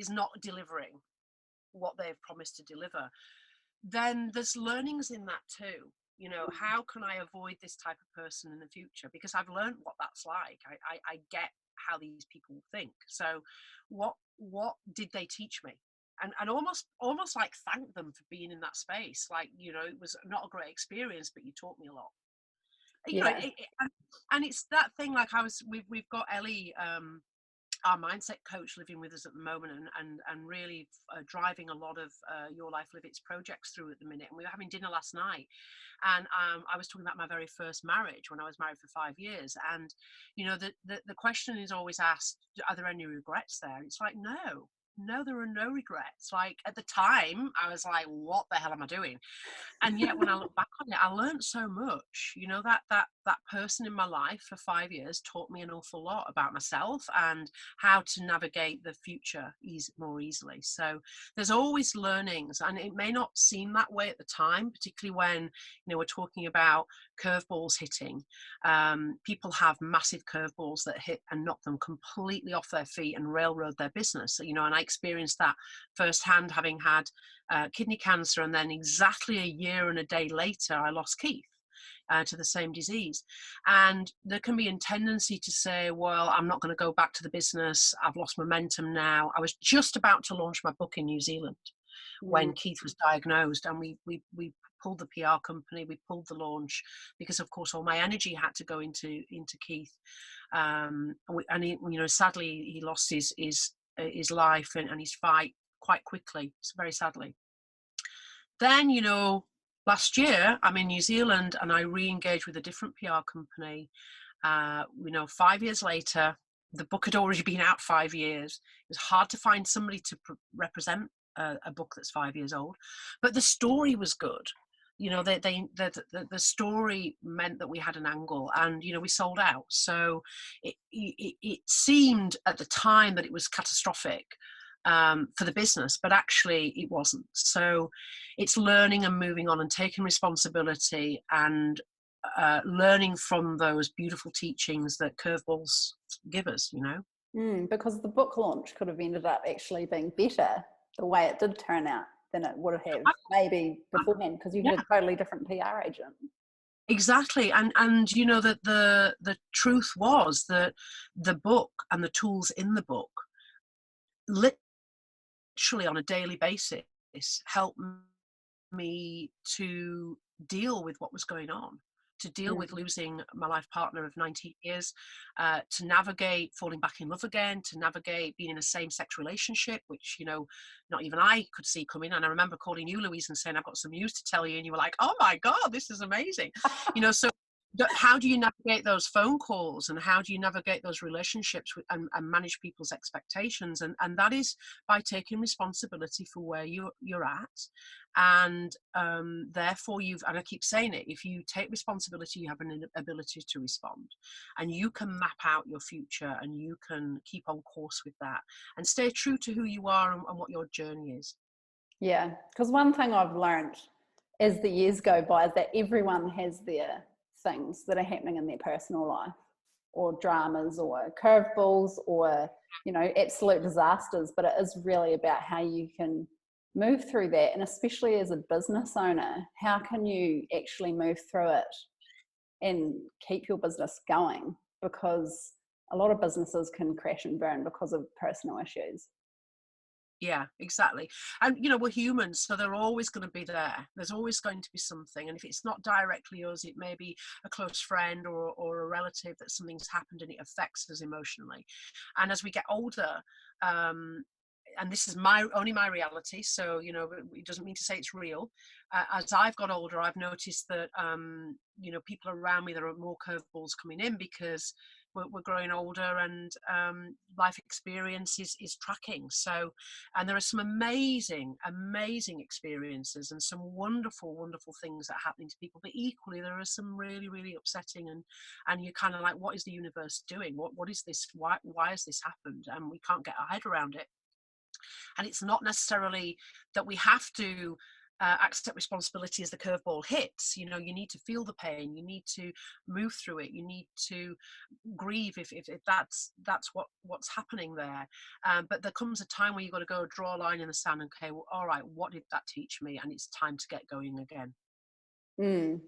not delivering what they've promised to deliver, then there's learnings in that too. You know, how can I avoid this type of person in the future? Because I've learned what that's like. I get how these people think. So what did they teach me? And almost like thank them for being in that space. Like, you know, it was not a great experience, but you taught me a lot. You know, and it's that thing, like we've got Ellie, our mindset coach, living with us at the moment, and really driving a lot of Your Life Live Its projects through at the minute. And we were having dinner last night, and I was talking about my very first marriage when I was married for 5 years. And you know, the question is always asked, are there any regrets there? It's like, no, there are no regrets. Like at the time I was like, what the hell am I doing? And yet when I look back on it, I learned so much. You know, that person in my life for 5 years taught me an awful lot about myself and how to navigate the future more easily. So there's always learnings, and it may not seem that way at the time, particularly when, you know, we're talking about curveballs hitting. People have massive curveballs that hit and knock them completely off their feet and railroad their business. You know, and I experienced that firsthand, having had kidney cancer, and then exactly a year and a day later I lost Keith to the same disease. And there can be a tendency to say, well, I'm not going to go back to the business, I've lost momentum now. I was just about to launch my book in New Zealand when Keith was diagnosed, and we pulled the PR company, we pulled the launch, because of course all my energy had to go into Keith, and he, you know, sadly he lost his life and his fight quite quickly, very sadly. Then, you know, last year I'm in New Zealand and I re-engaged with a different PR company. You know, 5 years later, the book had already been out 5 years. It was hard to find somebody to represent a book that's 5 years old, but the story was good. You know, the story meant that we had an angle, and you know, we sold out. So it seemed at the time that it was catastrophic for the business, but actually it wasn't. So it's learning and moving on and taking responsibility and learning from those beautiful teachings that curveballs give us, you know. Because the book launch could have ended up actually being better the way it did turn out than it would have maybe beforehand, because you had a totally different PR agent. Exactly. And you know, that the truth was that the book and the tools in the book literally on a daily basis helped me to deal with what was going on, to deal with losing my life partner of 19 years, to navigate falling back in love again, to navigate being in a same-sex relationship, which, you know, not even I could see coming. And I remember calling you, Louise, and saying, I've got some news to tell you. And you were like, oh my God, this is amazing. You know, so how do you navigate those phone calls, and how do you navigate those relationships and manage people's expectations? And that is by taking responsibility for where you're at. And therefore and I keep saying it, if you take responsibility, you have an ability to respond, and you can map out your future, and you can keep on course with that and stay true to who you are and what your journey is. Yeah, because one thing I've learned as the years go by is that everyone has their things that are happening in their personal life, or dramas, or curveballs, or, you know, absolute disasters. But it is really about how you can move through that. And especially as a business owner, how can you actually move through it and keep your business going? Because a lot of businesses can crash and burn because of personal issues. Yeah, exactly. And, you know, we're humans, so they're always going to be there. There's always going to be something. And if it's not directly us, it may be a close friend or a relative that something's happened and it affects us emotionally. And as we get older, um, and this is only my reality, so, you know, it doesn't mean to say it's real. As I've got older, I've noticed that, you know, people around me, there are more curveballs coming in because we're growing older, and life experience is tracking. So, and there are some amazing experiences and some wonderful things that are happening to people, but equally there are some really upsetting, and you're kind of like, what is the universe doing? What is this? Why has this happened? And we can't get our head around it. And it's not necessarily that we have to accept responsibility as the curveball hits. You know, you need to feel the pain, you need to move through it, you need to grieve if that's what's happening there. But there comes a time where you've got to go draw a line in the sand. Okay, well, all right, what did that teach me? And it's time to get going again.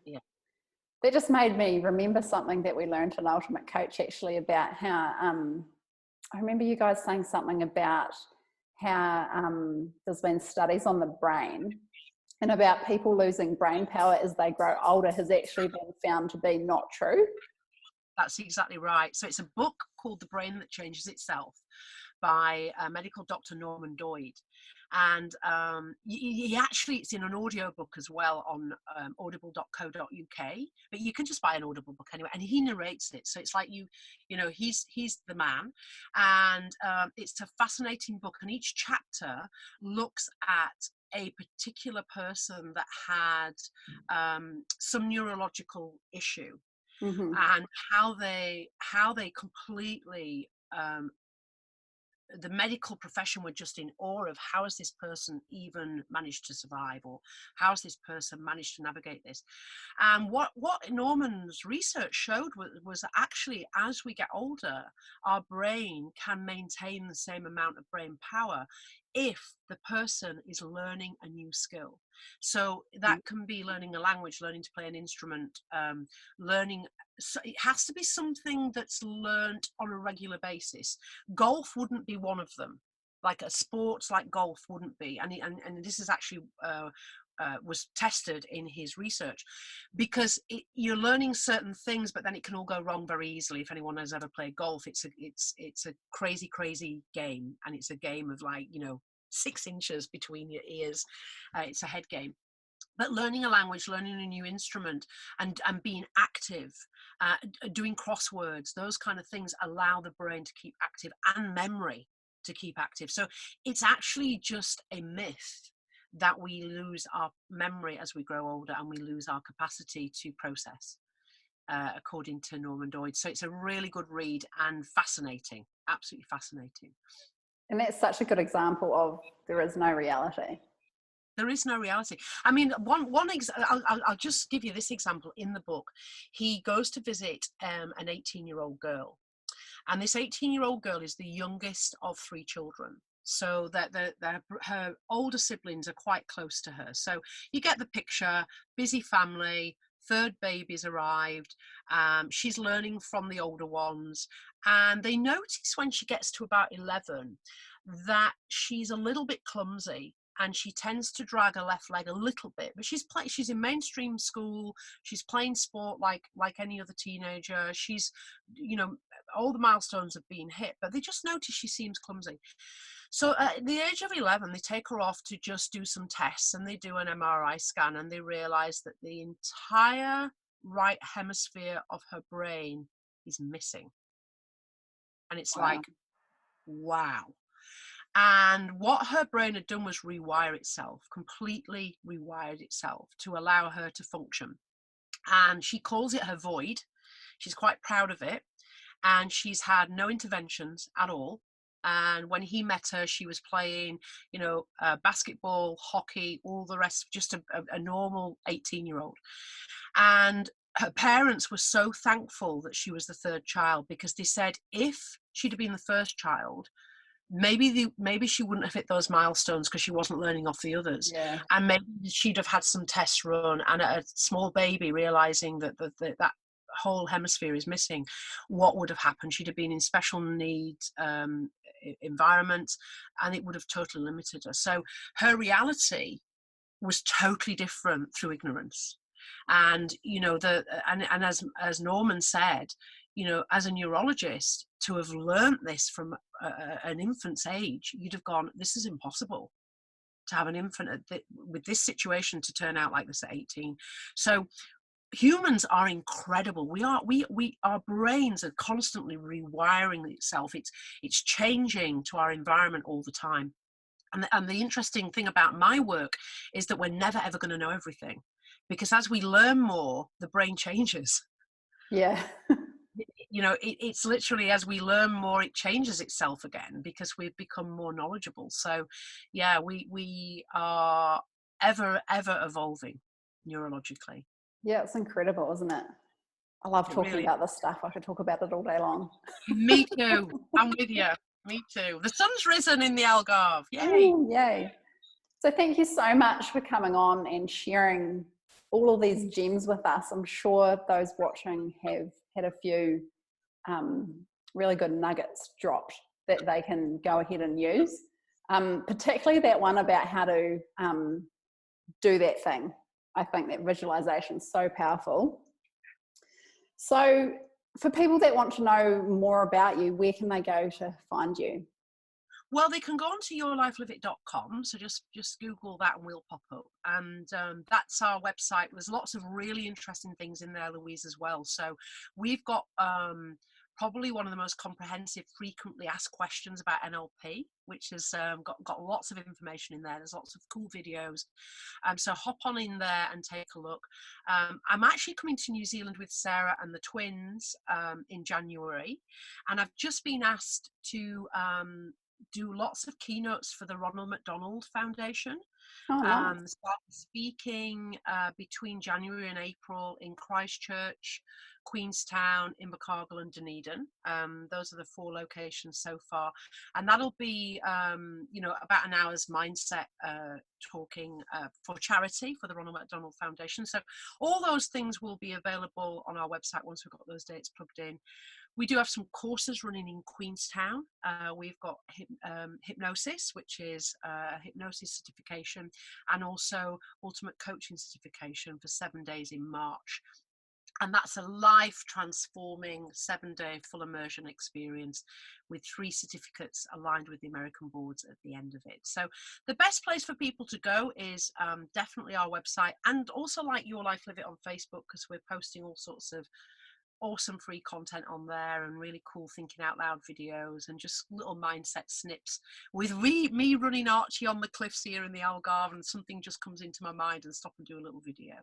Yeah. That just made me remember something that we learned in Ultimate Coach, actually, about how I remember you guys saying something about how there's been studies on the brain, and about people losing brain power as they grow older has actually been found to be not true. That's exactly right. So it's a book called The Brain That Changes Itself by a medical doctor, Norman Doid. And he actually, it's in an audio book as well on audible.co.uk, but you can just buy an Audible book anyway, and he narrates it. So it's like, you know, he's the man. And it's a fascinating book, and each chapter looks at a particular person that had some neurological issue. Mm-hmm. And how they completely, the medical profession were just in awe of how has this person even managed to survive, or how has this person managed to navigate this. And what Norman's research showed was that actually, as we get older, our brain can maintain the same amount of brain power if the person is learning a new skill. So that can be learning a language, learning to play an instrument, learning. So it has to be something that's learned on a regular basis. Golf wouldn't be one of them. Like a sport like golf wouldn't be. And this is actually was tested in his research, because you're learning certain things, but then it can all go wrong very easily. If anyone has ever played golf, it's a crazy game, and it's a game of, like, you know, 6 inches between your ears. It's a head game. But learning a language, learning a new instrument, and being active, doing crosswords, those kind of things allow the brain to keep active, and memory to keep active. So it's actually just a myth that we lose our memory as we grow older, and we lose our capacity to process, according to Norman Doid. So it's a really good read, and fascinating, absolutely fascinating. And that's such a good example of there is no reality. There is no reality. I mean, I'll just give you this example. In the book, he goes to visit an 18-year-old girl, and this 18-year-old girl is the youngest of 3 children. So that her older siblings are quite close to her. So you get the picture: busy family, 3rd baby's arrived. She's learning from the older ones, and they notice when she gets to about 11 that she's a little bit clumsy, and she tends to drag her left leg a little bit. But she's in mainstream school. She's playing sport like any other teenager. She's, you know, all the milestones have been hit, but they just notice she seems clumsy. So at the age of 11, they take her off to just do some tests, and they do an MRI scan, and they realize that the entire right hemisphere of her brain is missing. And it's like, wow. And what her brain had done was rewire itself, completely rewired itself to allow her to function. And she calls it her void. She's quite proud of it. And she's had no interventions at all. And when he met her, she was playing, you know, basketball, hockey, all the rest, just a normal 18-year-old. And her parents were so thankful that she was the 3rd child, because they said if she'd have been the 1st child, maybe she wouldn't have hit those milestones because she wasn't learning off the others. Yeah. And maybe she'd have had some tests run, and a small baby realizing that that whole hemisphere is missing, what would have happened? She'd have been in special needs environment, and it would have totally limited her. So her reality was totally different through ignorance. And and as Norman said, as a neurologist, to have learnt this from an infant's age, you'd have gone, this is impossible to have an infant with this situation to turn out like this at 18. So humans are incredible. Our brains are constantly rewiring itself. It's changing to our environment all the time. And the interesting thing about my work is that we're never ever going to know everything, because as we learn more, the brain changes. Yeah. It's literally, as we learn more, it changes itself again, because we've become more knowledgeable. So yeah, we are ever evolving neurologically. Yeah, it's incredible, isn't it? I love talking about this stuff. I could talk about it all day long. Me too. I'm with you. Me too. The sun's risen in the Algarve. Yay. Ooh, yay. So thank you so much for coming on and sharing all of these gems with us. I'm sure those watching have had a few really good nuggets dropped that they can go ahead and use. Particularly that one about how to do that thing. I think that visualization is so powerful. So for people that want to know more about you, where can they go to find you? Well, they can go on to yourlifeliveit.com. So just Google that and we'll pop up. And that's our website. There's lots of really interesting things in there, Louise, as well. So we've got probably one of the most comprehensive frequently asked questions about NLP, which has got lots of information in there. There's lots of cool videos. So hop on in there and take a look. I'm actually coming to New Zealand with Sarah and the twins in January. And I've just been asked to do lots of keynotes for the Ronald McDonald Foundation. Oh, nice. So I'm speaking between January and April in Christchurch, Queenstown, Invercargill and Dunedin. Those are the 4 locations so far. And that'll be, about an hour's mindset talking for charity for the Ronald McDonald Foundation. So all those things will be available on our website once we've got those dates plugged in. We do have some courses running in Queenstown. We've got hypnosis, which is a hypnosis certification, and also ultimate coaching certification for 7 days in March. And that's a life transforming 7-day full immersion experience with 3 certificates aligned with the American boards at the end of it. So the best place for people to go is definitely our website, and also like Your Life Live It on Facebook, because we're posting all sorts of awesome free content on there and really cool thinking out loud videos and just little mindset snips with me running Archie on the cliffs here in the Algarve, and something just comes into my mind and stop and do a little video.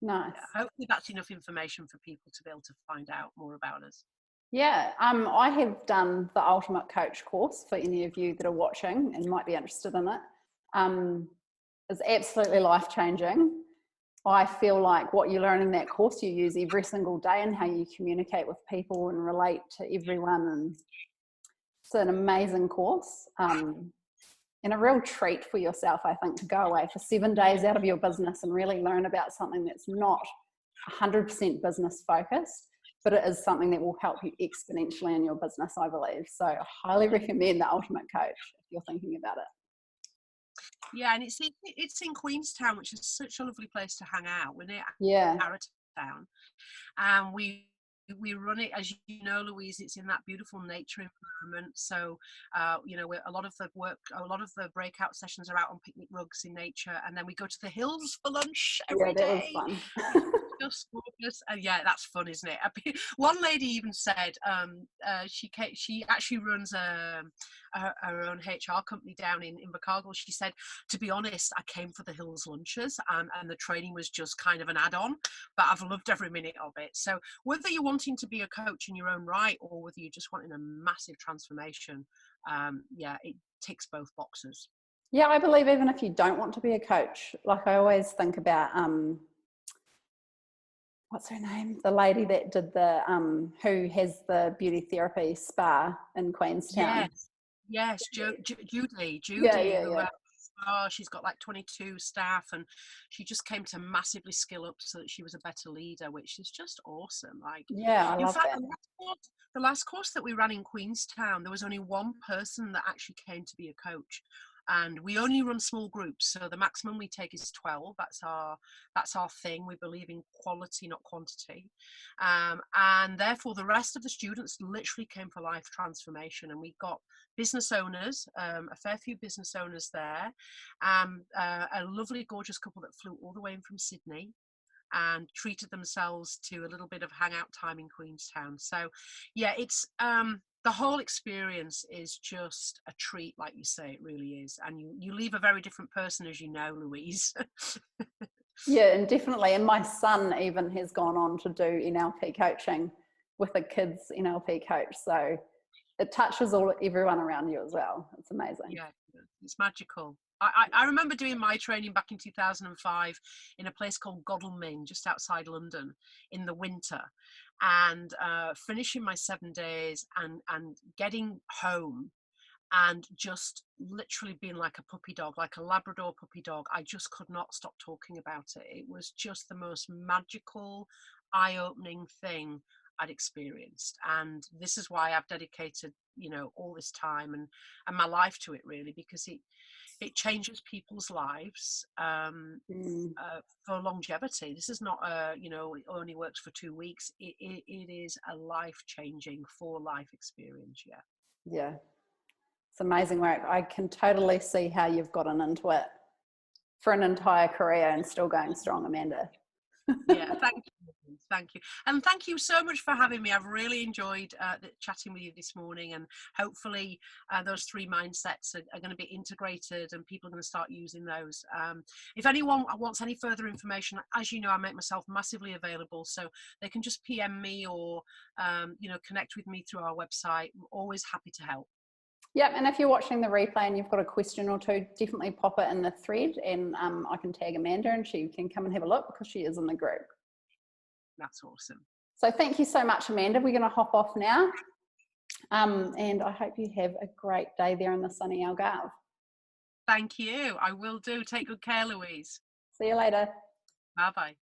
Nice. Yeah, hopefully that's enough information for people to be able to find out more about us. Yeah, I have done the Ultimate Coach course for any of you that are watching and might be interested in it. It's absolutely life-changing. I feel like what you learn in that course you use every single day, and how you communicate with people and relate to everyone. And it's an amazing course and a real treat for yourself, I think, to go away for 7 days out of your business and really learn about something that's not 100% business focused, but it is something that will help you exponentially in your business, I believe. So I highly recommend the Ultimate Coach if you're thinking about it. Yeah, and it's in Queenstown, which is such a lovely place to hang out. We're near Arrowtown, and we run it, as you know, Louise. It's in that beautiful nature environment. So, a lot of the breakout sessions are out on picnic rugs in nature, and then we go to the hills for lunch every day. That was fun. Just gorgeous. And yeah, that's fun, isn't it? One lady even said she actually runs her own HR company down in Invercargill. She said, to be honest, I came for the hills lunches, and the training was just kind of an add-on, but I've loved every minute of it. So whether you're wanting to be a coach in your own right, or whether you're just wanting a massive transformation, it ticks both boxes. Yeah, I believe even if you don't want to be a coach, like I always think about what's her name? The lady that did the who has the beauty therapy spa in Queenstown. Yes, Judy. Yeah. She's got like 22 staff, and she just came to massively skill up so that she was a better leader, which is just awesome. Like, yeah, I love that. The last course that we ran in Queenstown, there was only one person that actually came to be a coach. And we only run small groups, so the maximum we take is 12. That's our thing. We believe in quality, not quantity, and therefore the rest of the students literally came for life transformation. And we got business owners, a fair few business owners there, a lovely, gorgeous couple that flew all the way in from Sydney and treated themselves to a little bit of hangout time in Queenstown. So yeah, it's the whole experience is just a treat, like you say. It really is. And you leave a very different person, as you know, Louise. Yeah, and definitely. And my son even has gone on to do NLP coaching with a kids NLP coach. So it touches everyone around you as well. It's amazing. Yeah, it's magical. I remember doing my training back in 2005 in a place called Godalming, just outside London, in the winter, and finishing my 7 days and getting home and just literally being like a puppy dog, like a Labrador puppy dog. I just could not stop talking about it. It was just the most magical, eye-opening thing I'd experienced. And this is why I've dedicated, all this time and my life to it, really, because it changes people's lives for longevity. This is not it only works for 2 weeks. It is a life-changing, for life experience. Yeah, it's amazing work. I can totally see how you've gotten into it for an entire career and still going strong, Amanda. Yeah, thank you, and thank you so much for having me. I've really enjoyed chatting with you this morning, and hopefully those 3 mindsets are going to be integrated and people are going to start using those. If anyone wants any further information, as you know, I make myself massively available, so they can just PM me or connect with me through our website. I'm always happy to help. Yeah, and if you're watching the replay and you've got a question or two, definitely pop it in the thread, and I can tag Amanda and she can come and have a look because she is in the group. That's awesome. So thank you so much, Amanda. We're going to hop off now, and I hope you have a great day there in the sunny Algarve. Thank you. I will do. Take good care, Louise. See you later. Bye-bye.